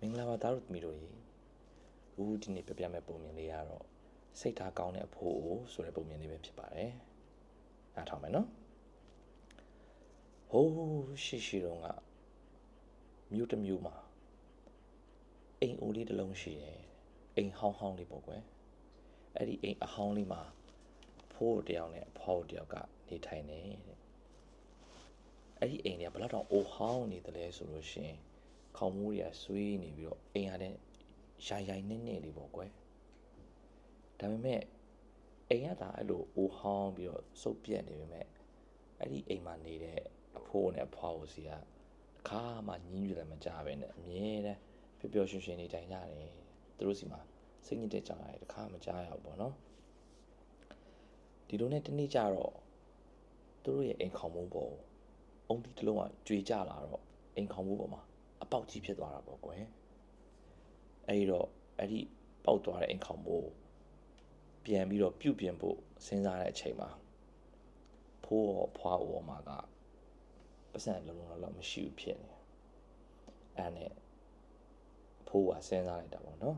မင်္ဂလာပါသားတို့သမီးတို့ရေဦးဒီနေ့ပြပြမဲ့ပုံမြင်လေးကတော့စိတ်ထားကောင်းတဲ့အဖိုးဆိုတဲ့ပုံမြင်လေးပဲဖြစ်ပါတယ်နားထောင်မယ်နော်ဟိုးရှိတော့ကမြို့တစ်မြို့မှာအိမ်အိုလေးတစ်လုံးရှိတယ်အိမ်ဟောင်းလေးပေါ့ကွယ်အဲ့ဒီအိမ်အဟောင်းလေးမှာဖိုးတယောက်နဲ့အဖေါ်တယောက်ကနေထိုင်နေတဲ့အဲ့ဒီအိမ်ကဘယ်တော့အိုဟောင်းနေတယ်လဲဆိုလို့ရှိရင်ခေါင်းမိုးတွေကဆွေးနေပြီးတော့အိမ်ရတဲ့ရိုင်နဲ့လေးပေါ့ကွယ်ဒါပေမဲ့အိမ်ရတာအဲ့လိုအိုဟောင်းပြီးတော့စုပ်ပြက်နေပေမဲ့အဲ့ဒီအိမ်မှာနေတဲ့အဖိုးနဲ့အဖွားကိုစီကအခါမှညင်းညူတယ်မကြပဲနဲ့အမြဲတမ်းပျော်ပျော်ရွှင်ရွှင်နေတိုင်းကြတယ်သူတို့စီမှာစိတ်ညစ်တဲ့ကြောင်ရတယ်တခါမကြရဘူးပေါ့နော်ဒီလိုနဲ့တနေ့ကျတော့သူတို့ရဲ့အိမ်ခေါင်မိုးပေါ်အုံဒီတစ်လုံးကကြွေကြလာတော့အိမ်ခေါင်မိုးပေါ်မှာအပေါက်ကြီးဖြစ်သွားတာပေါ့ကွယ်အဲ့ဒီပေါက်သွားတဲ့အိမ်ခေါင်မိုးပြန်ပြီးတော့ပြုတ်ပြင်ဖို့စဉ်းစားတဲ့အချိန်မှာဖိုးရောဖွားရောမှာကပတ်စံလုံးလုံးမရှိဘူးဖြစ်နေအဲ့နဲ့ဖိုးကစဉ်းစားလိုက်တာပေါ့နော်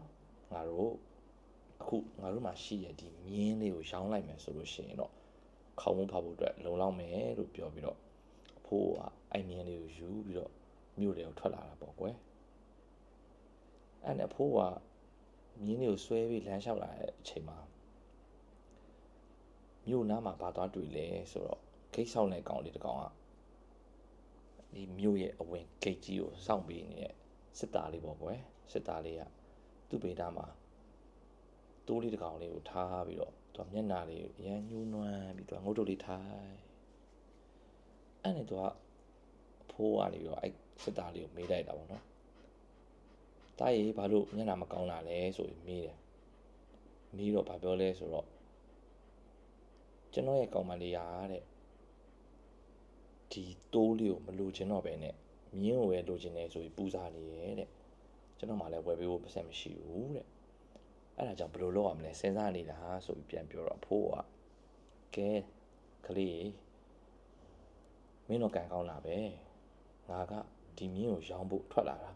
ငါတို့မှာရှိရဒီမြင်းလေးကိုရောင်းလိုက်မယ်ဆိုလို့ရှိရင်တော့ခေါင်းမဖောက်ဖို့အတွက်လုံလောက်မယ်လို့ပြောပြီးတော့ဖိုးကအဲ့မြင်းလေးကိုယူပြီးတော့မြို့တွေကိုထွက်လာတာပေါ့ကွယ်အဲ့နဲ့ဖိုးကမြင်းလေးကိုဆွဲပြီးလမ်းလျှောက်လာတဲ့အချိန်မှာမြို့နားမှာဘာသွားတွေ့လဲဆိုတော့ဂိတ်ဆောင်တဲ့ကောင်လေးတစ်ကောင်ကဒီမြို့ရဲ့အဝင်ဂိတ်ကြီးကိုစောင့်ပေးနေတဲ့စစ်သားလေးပေါ့ကွယ်စစ်သားလေးကသူ့ဘေးသားမှာတိုးလေးတစ်ကောင်လေးကိုထားပြီးတော့သူကမျက်နှာလေးအရန်ညှိုးနွမ်းပြီးသူကငုတ်တုတ်လေးထိုင်အဲ့နဲ့သူကအဖိုးကနေပြီးတော့အဲ့စစ်သားလေးကိုမေးလိုက်တာပေါ့နော်တားရေဘာလို့မျက်နှာမကောင်းတာလဲဆိုပြီးမေးတယ်မေးတော့ဘာပြောလဲဆိုတော့ကျွန်တော်ရဲ့ကောင်မလေးရာတဲ့ဒီတိုးလေးကိုမလိုချင်တော့ပဲနဲ့မြင်းကိုပဲလိုချင်နေဆိုပြီးပူစားနေရဲ့တဲ့ကျွန်တော်မှလည်းဝယ်ပေးဖို့ပတ်စံမရှိဘူးတဲ့အဲ့ဒါကြောင့်ဘယ်လိုလုပ်ရမလဲစဉ်းစားနေတာဆိုပြီးပြန်ပြောတော့အဖိုးကကဲကလေးမင်းတို့ကန်ကောင်းလာပဲငါကဒီမြင်းကိုရောင်းဖို့ထွက်လာတာ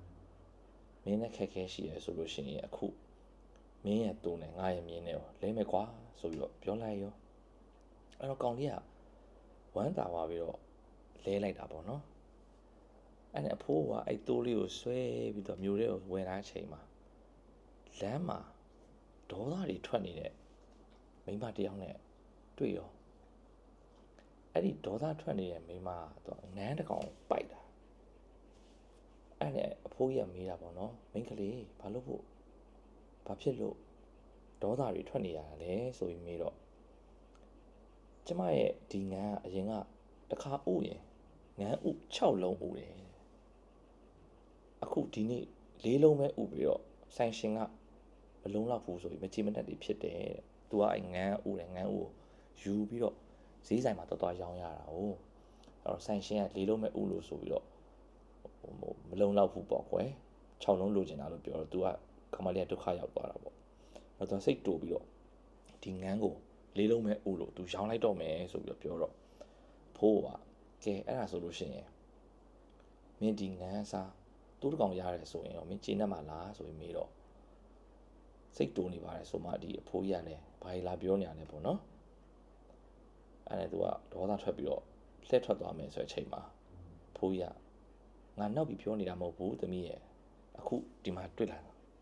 မင်းနဲ့ခက်ခဲရှိရဲဆိုလို့ရှိရင်အခုမင်းရဲ့တိုးနဲ့ငါရဲ့မြင်းနဲ့လဲမယ်ကွာဆိုပြီးတော့ပြောလိုက်ရောအဲ့တော့ကောင်လေးကဝမ်းသာသွားပြီးတော့လဲလိုက်တာပေါ့နော်အဲ့နဲ့အဖိုးကအဲ့တိုးလေးကိုဆွဲပြီးတော့မြို့ထဲကိုဝင်လာချိန်မှာလမ်းမှာဒေါသတွေထွက်နေတဲ့မိန်းမတစ်ယောက်နဲ့တွေ့ရောအဲ့ဒီဒေါသထွက်နေတဲ့မိန်းမကတော့နန်းတစ်ကောင်ပိုက်တာအဲ့နဲ့အဖိုးကြီးကမေးတာပေါ့နော်မိန်းကလေးဘာဖြစ်လို့ဒေါသတွေထွက်နေရတာလဲဆိုပြီးမေးတော့ကျမရဲ့ဒီငန်းကအရင်ကတစ်ခါဥရင်ငန်းဥ6လုံးဥတယ်အခုဒီနေ့4လုံးပဲဥပြီးတော့ဆိုင်ရှင်ကမလုံးလောက်ဘူးဆိုပြီးမကြည်မတတ်တွေဖြစ်တယ်တဲ့သူကအဲ့ငန်းဥတယ်ငန်းဥကိုယူပြီးတော့ဈေးဆိုင်မှာတော်ရောင်းရတာဟုတ်အဲ့တော့ဆိုင်ရှင်က4လုံးပဲဥလို့ဆိုပြီးတော့မလုံးလောက်ဘူးပေါ့ကွယ်6လုံးလိုချင်တာလို့ပြောတော့သူကခမလေးကဒုက္ခရောက်သွားတာပေါ့အဲ့တော့စိတ်တူပြီးတော့ဒီငန်းကို4လုံးပဲဥလို့သူရောင်းလိုက်တော့မယ်ဆိုပြီးတော့ပြောတော့ဖိုးကကဲအဲ့ဒါဆိုလို့ရှိရင်မင်းဒီငန်းစားတိုးတစ်ကောင်ရတယ်ဆိုရင်တော့မင်းကျေနပ်မှာလားဆိုပြီးမေးတော့စိတ်တူနေပါတယ်ဆိုမှဒီအဖိုးကြီးကလည်းဘာလာပြောနေရလဲပေါ့နော်အဲ့ဒါသူကဒေါသထွက်ပြီးတော့လှည့်ထွက်သွားမယ်ဆိုတဲ့အချိန်မှာဖိုးကြီးကငါနောက်ပြီးပြောနေတာမဟုတ်ဘူးသမီးရဲ့အခုဒီမှာတွေ့လာ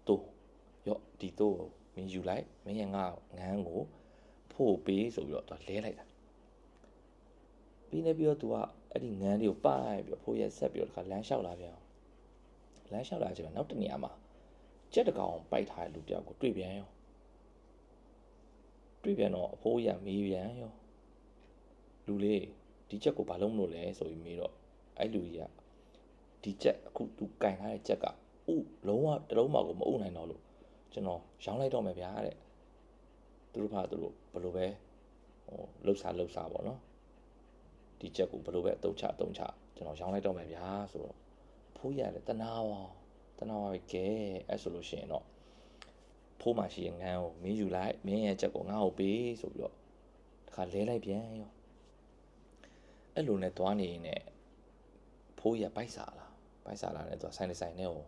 တိုးရော့ဒီတိုးကိုမင်းယူလိုက်မင်းရဲ့ငါငန်းကိုဖို့ပေးဆိုပြီးတော့သူလဲလိုက်တာပြီးနေပြီးတော့သူကအဲ့ဒီငန်းလေးကိုပိုက်ပြီးတော့ဖိုးရဲ့ဆက်ပြီးတော့တခါလမ်းလျှောက်လာပြန်လမ်းလျှောက်လာချိန်မှာနောက်တနေရာမှာကြက်တကောင်ပိုက်ထားတဲ့လူတယောက်ကိုတွေ့ပြန်ရောတွေ့ပြန်တော့အဖိုးရမေးပြန်ရောလူလေးဒီကြက်ကိုဘာလုပ်မလို့လဲဆိုပြီးမေးတော့အဲ့လူကြီးကဒီကြက်အခုသူကင်ထားတဲ့ကြက်ကလုံးဝတလုံးမှကိုမအုပ်နိုင်တော့လို့ကျွန်တော်ရောင်းလိုက်တော့မယ်ဗျာတဲ့သူတို့ဘယ်လိုပဲလှုပ်စားပေါ့နော်ဒီကြက်ကိုဘယ်လိုပဲအတုံးချကျွန်တော်ရောင်းလိုက်တော့မယ်ဗျာဆိုတော့ဖိုးရတယ်တနာပါပဲကဲအဲ့ဆိုလို့ရှိရင်တော့ဖိုးမှရှိရင်ငန်းကိုမင်းယူလိုက်မင်းရဲ့ကြက်ကိုငါ့ကိုပေးဆိုပြီးတော့တခါလဲလိုက်ပြန်ရောအဲ့လိုနဲ့သွားနေရင်ဖိုးရပိုက်စားလာတယ်သူဆိုင်နဲ့ကို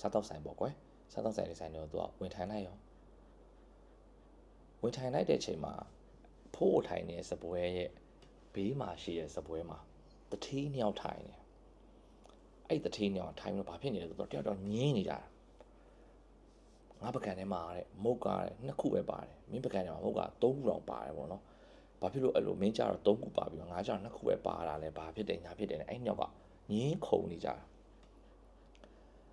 စားတော့ဆိုင်ပေါ့ကွယ်စားတော့ဆိုင်လေးဆိုင်တော့သူကဝင်ထိုင်လိုက်ရောဝင်ထိုင်လိုက်တဲ့အချိန်မှာဖိုးထိုင်နေတဲ့စပွဲရဲ့ဘေးမှာရှိတဲ့စပွဲမှာတထီးနှစ်ယောက်ထိုင်နေအဲ့တထီးနှစ်ယောက်ထိုင်လို့ဘာဖြစ်နေလဲဆိုတော့တယောက်တော့ညင်းနေကြတာငါပကံထဲမှာတဲ့မုတ်ကားတဲ့2ခုပဲပါတယ်မင်းပကံထဲမှာမုတ်ကား3ခုတော့ပါတယ်ပေါ့နော်ဘာဖြစ်လို့အဲ့လိုမင်းကြတော့3ခုပါပြီးတော့ငါကြတော့2ခုပဲပါတာလဲဘာဖြစ်တယ်ညာဖြစ်တယ်အဲ့နှစ်ယောက်ကညင်းခုန်နေကြတာ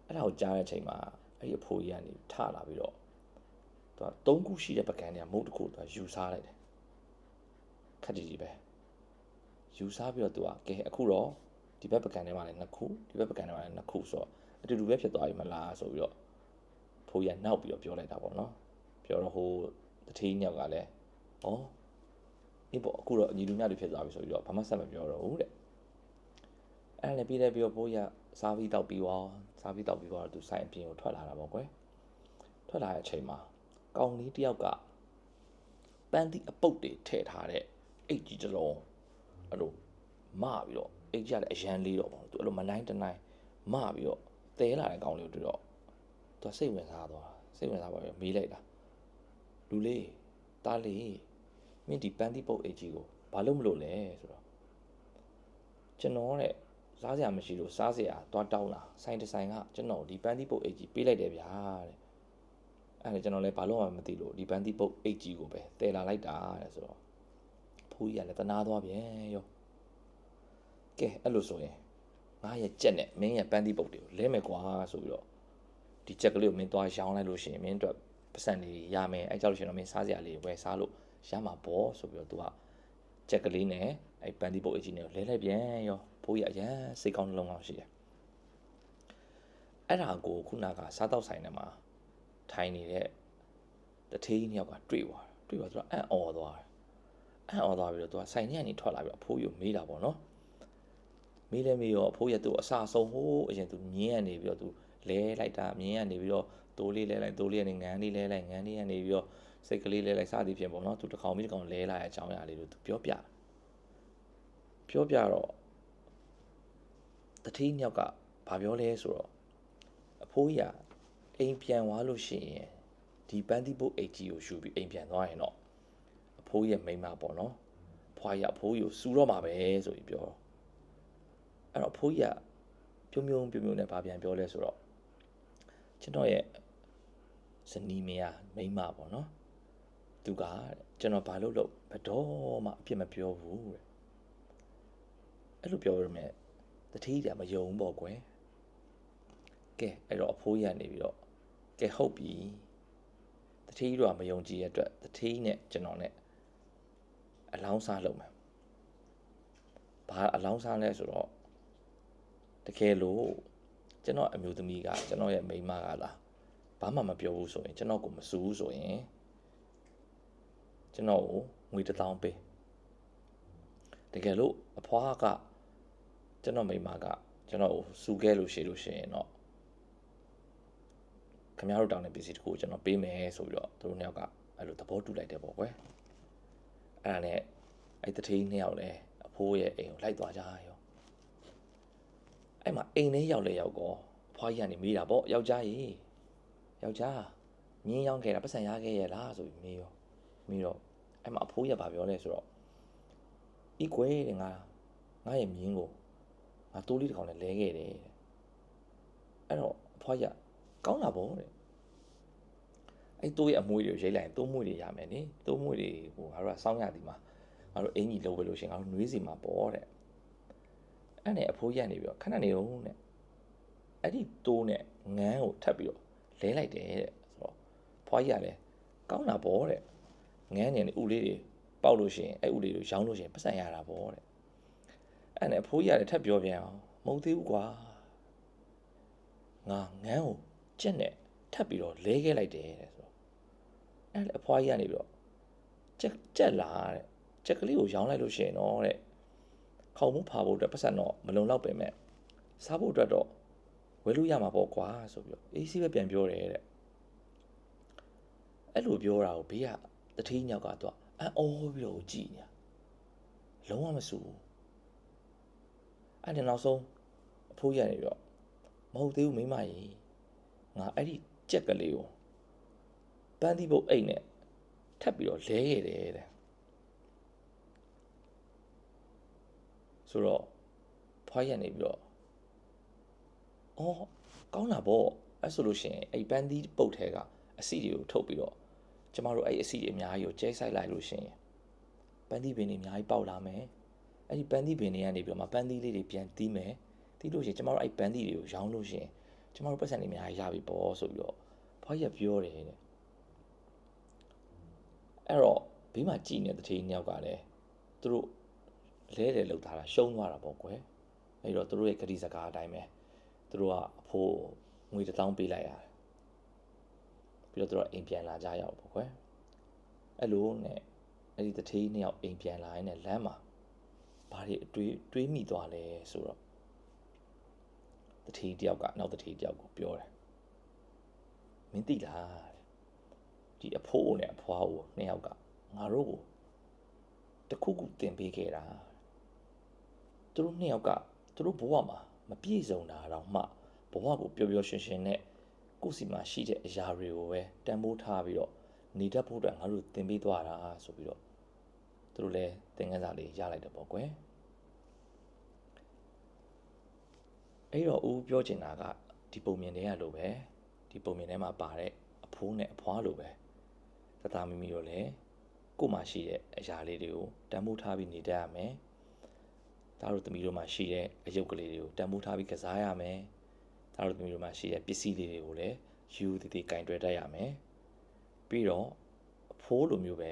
အဲ့ဒါကိုကြားတဲ့အချိန်မှာအဲ့ဒီအဖိုးကြီးကနေထလာပြီးတော့သူက3ခုရှိတဲ့ပကံထဲကမုတ်တစ်ခုသူကယူစားလိုက်တယ်ခက်ကြီးပဲယူစားပြီးတော့သူကကဲအခုတော့ဒီဘက်ပကံထဲမှာလည်း2ခုဒီဘက်ပကံထဲမှာလည်း2ခုဆိုတော့အတူတူပဲဖြစ်သွားပြီမလားဆိုပြီးတော့ဖိုးရနောက်ပြီးတော့ပြောလိုက်တာပေါ့နော်ပြောတော့ဟိုတထီးညောက်ကလည်းဩအေးပေါ့အခုတော့ညီလူမြတွေဖြစ်သွားပြီဆိုပြီးတော့ဘာမှဆက်မပြောတော့ဘူးတဲ့အဲ့လည်းပြီးတော့ဖိုးရစားပြီးတောက်ပြီးတော့သူဆိုင်အပြင်ကိုထွက်လာတာပေါ့ကွယ်ထွက်လာတဲ့အချိန်မှာကောင်လေးတယောက်ကပန်းသီးအပုတ်တွေထည့်ထားတဲ့အိတ်ကြီးတစ်လုံးအဲ့လိုမပြီးတော့အိတ်ကြီးကလည်းအရန်လေးတော့ပေါ့သူအဲ့လိုမနိုင်တနိုင်မပြီးတော့တဲလာတဲ့ကောင်လေးကိုတွေ့တော့သူစိတ်ဝင်စားပါပဲမေးလိုက်တာလူလေးတားလေးမင်းဒီပန်းသီးပုတ်အိတ်ကြီးကိုဘာလို့မလို့လဲဆိုတော့ကျွန်တော်တဲ့စားစရာမရှိလို့စားစရာသွားတောင်းလာဆိုင်တစ်ဆိုင်ကကျွန်တော်ဒီပန်းသီးပုတ်အိတ်ကြီးပေးလိုက်တယ်ဗျာတဲ့အဲ့ဒါကျွန်တော်လည်းဘာလို့မှမသိလို့ဒီပန်းသီးပုတ်အိတ်ကြီးကိုပဲတဲလာလိုက်တာတဲ့ဆိုတော့ဖိုးကြီးကလည်းတနာသွားပြန်ရောကဲအဲ့လိုဆိုရင်ငါရဲ့ကြက်နဲ့မင်းရဲ့ပန်းသီးပုတ်တွေကိုလဲမယ်ကွာဆိုပြီးတော့ဒီကြက်ကလေးကိုမင်းသွားရောင်းလိုက်လို့ရှိရင်မင်းတို့ပတ်စံလေးရမယ်အဲ့ကြောင့်လို့ရှိရင်တော့မင်းစားစရာလေးဝယ်စားလို့ရမှာပေါ့ဆိုပြီးတော့သူကကြက်ကလေးနဲ့အဲ့ပန်းသီးပုတ်အကြီးနဲ့လဲလိုက်ပြန်ရောဖိုးကြီးအရန်စိတ်ကောင်းနှလုံးကောင်းရှိတယ်အဲ့ဒါကိုခုနကစားတော့ဆိုင်ထဲမှာထိုင်နေတဲ့တထေးကြီးနှစ်ယောက်ကတွေ့သွားသူကအံ့ဩသွားပြီးတော့သူကဆိုင်ထဲကနေထွက်လာပြီးအဖိုးကြီးကိုမေးတာပေါ့နော်မေးရောအဖိုးရသူအစာဆုံးဟိုးအရင်သူမြင်းရနေပြီးတော့သူလဲလိုက်တာမြင်းရနေပြီးတော့တိုးလေးလဲလိုက်တိုးလေးကနေငန်းလေးလဲလိုက်ငန်းလေးကနေပြီးတော့စိတ်ကလေးလဲလိုက်စသည်ဖြင့်ပေါ့နော်သူတစ်ကောင်ပြီးတစ်ကောင်လဲလာတဲ့အကြောင်းအရာလေးတို့သူပြောပြတော့တတိညောက်ကဘာပြောလဲဆိုတော့အဖိုးကြီးကအိမ်ပြန်သွားလို့ရှိရင်ဒီပန်းသီးပုတ်အိတ်ကြီးကိုယူပြီးအိမ်ပြန်သွားရင်တော့အဖိုးကြီးရဲ့မိန်းမပေါ့နော်ဖွားရအဖိုးကြီးကိုစူတော့မှာပဲဆိုပြီးပြောတော့အဲ့တော့အဖိုးကြီးကပြုံးနဲ့ဗာပြန်ပြောလဲဆိုတော့ကျွန်တော်ရဲ့ဇနီးမယားမိန်းမပေါ့နော်သူကကျွန်တော်ဘာလို့ဘတော်မှအပြစ်မပြောဘူးတဲ့အဲ့လိုပြောရမယ်တတိယမယုံပေါ့ကွယ်ကဲအဲ့တော့အဖိုးကြီးကနေပြီးတော့ကဲဟုတ်ပြီတတိယတော့မယုံကြည်ရတဲ့အတွက်တတိယနဲ့ကျွန်တော်နဲ့အလောင်းစားလုပ်မယ်ဘာအလောင်းစားလဲဆိုတော့တကယ်လို့ကျွန်တော်အမျိုးသမီးကကျွန်တော်ရဲ့မိန်းမကလားဘာမှမပြောဘူးဆိုရင်ကျွန်တော်ကိုမစူးဘူးဆိုရင်ကျွန်တော်ကိုငွေ1000ပေးတကယ်လို့အဖွားကကျွန်တော်မိန်းမကကျွန်တော်ကိုစူးခဲ့လို့ရှိရင်တော့ခင်ဗျားတို့တောင်းတဲ့ပစ္စည်းတစ်ခုကိုကျွန်တော်ပေးမယ်ဆိုပြီးတော့သူတို့နှစ်ယောက်ကအဲ့လိုသဘောတူလိုက်တယ်ပေါ့ကွယ်အဲ့ဒါနဲ့အဲ့တထေးနှစ်ယောက်လည်းအဖိုးရဲ့အိမ်ကိုလိုက်သွားကြရောအဲ့မှာအိမ်ထဲရောက်ကောအဖွားကြီးကနေမေးတာပေါ့ယောက်ျားကြီးယောက်ျားမြင်းရောင်းခဲ့တာပတ်စံရခဲ့ရဲ့လားဆိုပြီးမေးတော့အဲ့မှာအဖိုးရပါပြောလဲဆိုတော့ဤကွယ်တဲ့ငါရဲ့မြင်းကိုငါတိုးလေးတစ်ကောင်နဲ့လဲခဲ့တယ်အဲ့တော့အဖွားရကောင်းတာပေါ့တဲ့အဲ့တိုးရဲ့အမွှေးတွေကိုရိတ်လိုက်ရင်တိုးမွေးတွေရမယ်နိတိုးမွေးတွေဟိုငါတို့ကစောင်းရသည်မှာငါတို့အင်ကြီးလုံးပဲလို့ရှင်ငါတို့နှွေးစီမှာပေါ့တဲ့အဲ့နဲ့အဖိုးရနေပြီးတော့ခဏနေဦးတဲ့အဲ့ဒီတိုးနဲ့ငန်းကိုထပ်ပြီးတော့လဲလိုက်တယ်တဲ့ဆိုတော့ဖွားကြီးကလည်းကောင်းတာပေါ့တဲ့ငန်းနေဥလေးတွေပေါက်လို့ရှိရင်အဲ့ဥလေးတွေရောင်းလို့ရှိရင်ပတ်စံရတာပေါ့တဲ့အဲ့နဲ့အဖိုးကြီးကလည်းထပ်ပြောပြန်အောင်မဟုတ်သေးဘူးကွာငါငန်းကိုကြက်နဲ့ထပ်ပြီးတော့လဲခဲ့လိုက်တယ်တဲ့ဆိုတော့အဲ့လေအဖွားကြီးကနေပြီးတော့ကြက်လာတဲ့ကြက်ကလေးကိုရောင်းလိုက်လို့ရှိရင်တော့တဲ့ခေါင်းမဖာဖို့အတွက်ပတ်စံတော့မလုံလောက်ပဲမဲ့စားဖို့အတွက်တော့ဝယ်လို့ရမှာပေါ့ကွာဆိုပြီးတော့အေးစီးပဲပြန်ပြောတယ်တဲ့အဲ့လိုပြောတာကိုဘေးကတထေးညောက်ကတော့အံ့ဩပြီးတော့ကြည်နေလုံးဝမဆူဘူးအဲ့ဒါနောက်ဆုံးအဖိုးရနေပြီးတော့မဟုတ်သေးဘူးမိမကြီး ငါအဲ့ဒီကြက်ကလေးကိုပန်းသီးပုတ်အိတ်နဲ့ထပ်ပြီးတော့လဲခဲ့တယ်တဲ့ဆိုတော့ဖွားရက်နေပြီးတော့အော်ကောင်းတာပေါ့အဲ့ဆိုလို့ရှိရင်အဲ့ပန်းသီးပုတ်ထဲကအစီတွေကိုထုတ်ပြီးတော့ကျမတို့အဲ့အစီတွေအများကြီးကိုကျဲဆိုင်လိုက်လို့ရှိရင်ပန်းသီးပင်တွေအများကြီးပေါက်လာမယ်အဲ့ဒီပန်းသီးပင်တွေကနေပြီးတော့မှပန်းသီးလေးတွေပြန်တီးမယ်တီးလို့ရှိရင်ကျမတို့အဲ့ပန်းသီးတွေကိုရောင်းလို့ရှိရင်ကျမတို့ပတ်စံတွေအများကြီးရပြီပေါ့ဆိုပြီးတော့ဖွားရက်ပြောတယ်တဲ့အဲ့တော့ဘေးမှာကြည်နေတဲ့တထေးနှစ်ယောက်ကလည်းသူတို့လဲတယ်လောက်ထားတာရှုံးသွားတာပေါ့ကွယ်အဲ့တော့သူတို့ရဲ့ဂတိစကားအတိုင်းပဲသူတို့ကအဖိုးငွေ1000ပေးလိုက်ရတယ်ပြီးတော့သူတို့အိမ်ပြန်လာကြရအောင်ပေါ့ကွယ်အဲ့လိုနဲ့အဲ့ဒီတထေးနှစ်ယောက်အိမ်ပြန်လာရင်လည်းလမ်းမှာဘာတွေတွေးမိသွားလဲဆိုတော့တထေးတယောက်ကနောက်တထေးတယောက်ကိုပြောတယ်မင်းသိလားဒီအဖိုးနဲ့အဖွားကိုနှစ်ယောက်ကငါတို့ကိုတခုခုတင်ပေးခဲ့တာသူတို့နှစ်ယောက်ကသူတို့ဘဝမှာမပြည့်စုံတာတော့မှဘဝကိုပျော်ပျော်ရွှင်ရွှင်နဲ့ကိုယ့်စီမှာရှိတဲ့အရာတွေကိုပဲတန်ဖိုးထားပြီးတော့နေတတ်ဖို့အတွက်ငါတို့တင်ပေးသွားတာဆိုပြီးတော့သူတို့လည်းသင်ခန်းစာလေးရလိုက်တယ်ပေါ့ကွယ်အဲ့တော့ဦးပြောချင်တာကဒီပုံမြင်တွေကလိုပဲဒီပုံမြင်ထဲမှာပါတဲ့အဖိုးနဲ့အဖွားလိုပဲတသားမိမိတို့လည်းကိုယ်မှာရှိတဲ့အရာလေးတွေကိုတန်ဖိုးထားပြီးနေတတ်ရမယ်ဒါတို့သမီးတို့မှာရှိတဲ့အယုတ်ကလေးတွေကိုတန်ဖိုးထားပြီးကစားရမယ်ဒါတို့သမီးတို့မှာရှိတဲ့ပစ္စည်းလေးတွေကိုလည်းယူတည်တည်ကင်တွယ်တတ်ရမယ်ပြီးတော့အဖိုးလိုမျိုးပဲ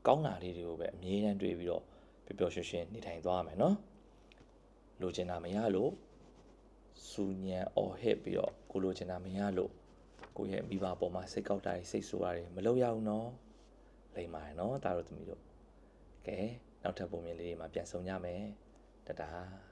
ကောင်းတာလေးတွေကိုပဲအမြဲတမ်းတွေးပြီးတော့ပျော်ပျော်ရွှင်ရွှင်နေထိုင်သွားရမယ်နော်လိုချင်တာမရလို့စူညံအော်ဟစ်ပြီးတော့ကိုလိုချင်တာမရလို့ကိုရဲ့မိဘပေါ်မှာစိတ်ကောက်တာတွေစိတ်ဆိုးတာတွေမလုပ်ရဘူးနော်လိမ္မာရနော်ဒါတို့သမီးတို့ကဲနောက်ထပ်ပုံမြင်လေးတွေမှာပြန်ဆုံကြမယ်တတား